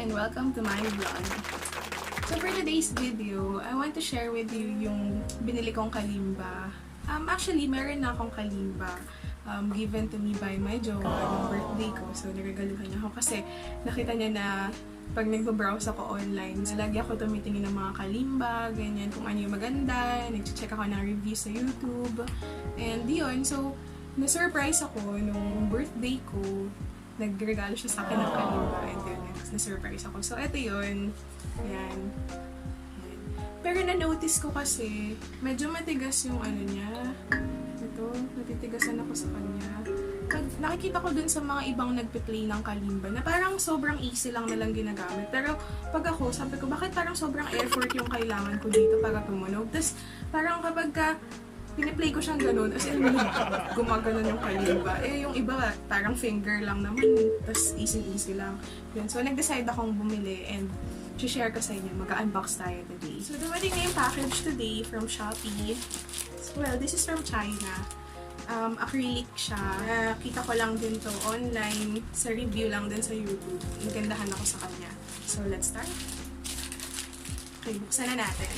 and welcome to my vlog. So for today's video, I want to share with you yung binili kong kalimba. Actually, meron na akong kalimba given to me by my jowa ng birthday ko. So nagagaluhan niya ako kasi nakita niya na pag nagbabrowse ako online, lagi ako tumitingin ng mga kalimba, ganyan, kung ano yung maganda, nag-check ako ng reviews sa YouTube. And yun, so na-surprise ako nung birthday ko. Nagregalo siya sa akin ng kalimba and then na-surprise ako. So, eto yun. Ayan. Ayan. Pero na-notice ko kasi, medyo matigas yung ano niya. Ito, natitigasan ako sa kanya. Nakikita ko dun sa mga ibang nagpe-play ng kalimba na parang sobrang easy lang nalang ginagamit. Pero pag ako, sabi ko, bakit parang sobrang effort yung kailangan ko dito para tumunog? Tapos parang kapag piniplay ko siyang ganun, as in, gumaganon yung kalimba. Eh, yung iba, parang finger lang naman, tas easy-easy lang. Yun. So, nag-decide akong bumili and share ko sa inyo. Mag-unbox tayo today. So, dumating na yung package today from Shopee. So, well, this is from China. Acrylic siya. Kita ko lang din to online. Sa review lang din sa YouTube. Nagandahan ako sa kanya. So, let's start. Okay, buksan na natin.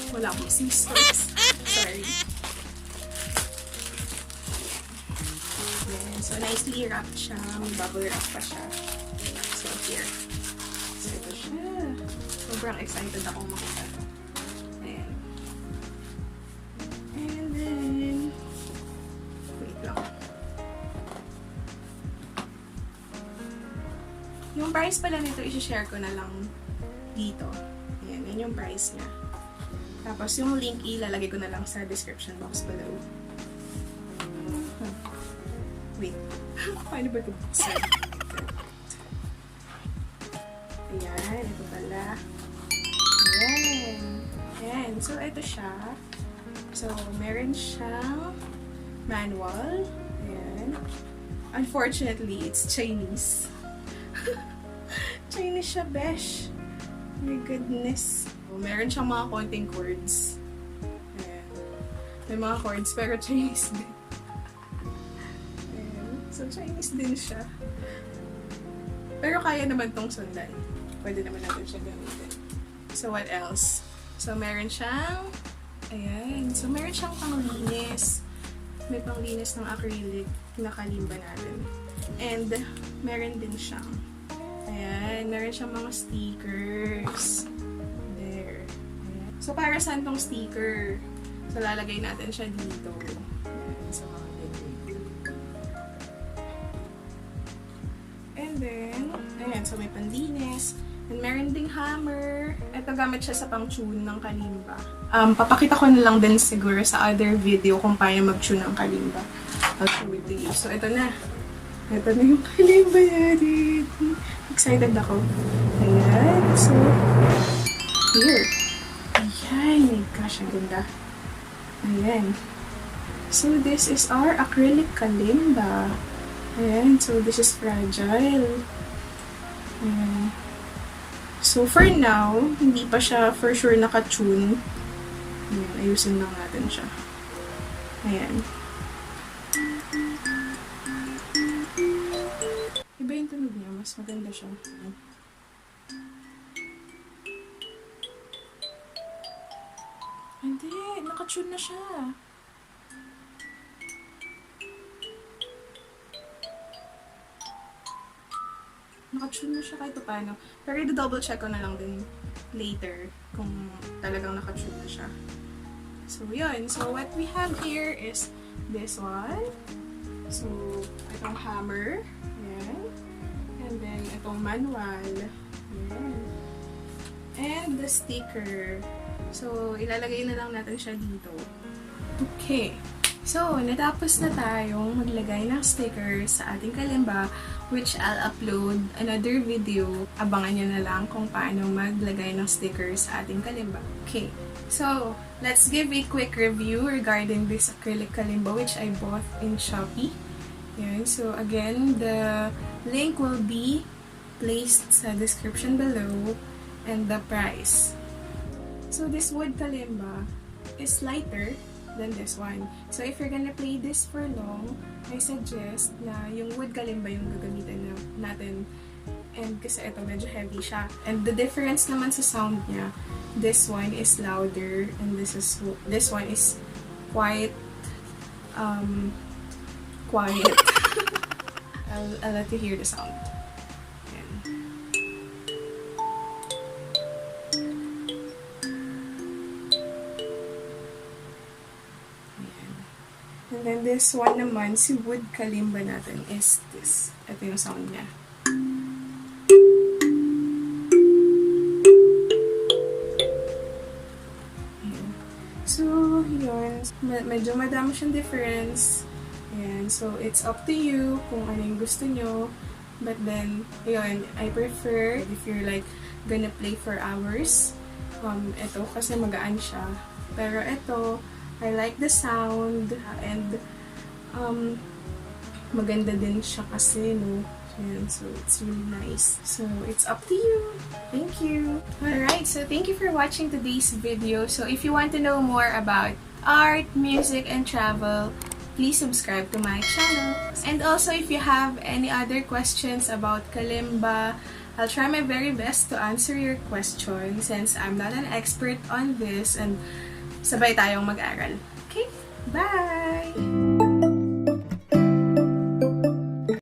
Wala akong scissors. Sorry. Yan. So, nicely wrapped siya. May bubble wrap pa siya. So, here. So, ito siya. Sobrang excited akong makita ito. Ayan. And then, wait lang. Yung price pala nito, isi-share ko na lang dito. Ayan, yan yung price niya. Tapos yung link ilalagay ko na lang sa description box below. Wait. Paano ba ito buksan? Ayan, ito pala. Ayan. Ayan. So, ito siya. So, meron siyang manual. Ayan. Unfortunately, it's Chinese. Chinese siya, besh. My goodness. Meron siyang mga konting chords. Ayan. May mga chords, pero Chinese din. Ayan. So, Chinese din siya. Pero kaya naman tong sundan. Pwede naman natin siya gamitin. So, what else? So, meron siyang ayan. So, meron siyang panglinis. May panglinis ng acrylic na kalimba natin. And, meron din siyang ayan, meron siyang mga stickers. There. Ayan. So, para saan tong sticker? So, lalagay natin siya dito. Ayan, sa mga ganyan. And then, ayan, so may panlinis. And meron ding hammer. Ito gamit siya sa pang-tune ng kalimba. Papakita ko na lang din siguro sa other video kung paano mag-tune ng kalimba. I'll show it to you. So, ito na. Ito na yung kalimba natin. Excited ako. Ayan. So, here. Ayan. My gosh, ang ganda. Ayan. So, this is our acrylic kalimba. Ayan. So, this is fragile. Ayan. So, for now, hindi pa siya for sure naka-tune. Ayan. Ayusin lang natin siya. Ayan. Iba yung tunog niya. Mas maganda siya. Hindi. Naka-tune na siya. Naka-tune na siya kahit paano. Pero i-double check ko na lang din later kung talagang naka-tune na siya. So, yun. So, what we have here is this one. So, itong hammer. Ayan. And then, itong manual. Ayan. And the sticker. So, ilalagay na lang natin siya dito. Okay. So, natapos na tayong maglagay ng sticker sa ating kalimba, which I'll upload another video. Abangan nyo na lang kung paano maglagay ng sticker sa ating kalimba. Okay. So, let's give a quick review regarding this acrylic kalimba, which I bought in Shopee. Yan. So, again, the link will be placed sa description below and the price. So, this wood kalimba is lighter than this one. So if you're gonna play this for long, I suggest na yung wood kalimba yung gagamitin natin. And kasi ito medyo heavy siya. And the difference naman sa sound niya, this one is louder and this one is quite quiet. I'll let you hear the sound. Ayan. Ayan. And then this one naman, si wood kalimba natin is this. Ito yung sound niya. Ayan. So, yun. Medyo madami siyang difference. Ayan. So, it's up to you kung ano yung gusto nyo. But then, yun, I prefer if you're like gonna play for hours. Ito kasi magaan siya. Pero ito, I like the sound and maganda din siya kasi, no? Ayan, so it's really nice. So, it's up to you. Thank you. Alright, so thank you for watching today's video. So, if you want to know more about art, music, and travel, please subscribe to my channel. And also, if you have any other questions about kalimba, I'll try my very best to answer your questions since I'm not an expert on this and sabay tayong mag-aral. Okay? Bye!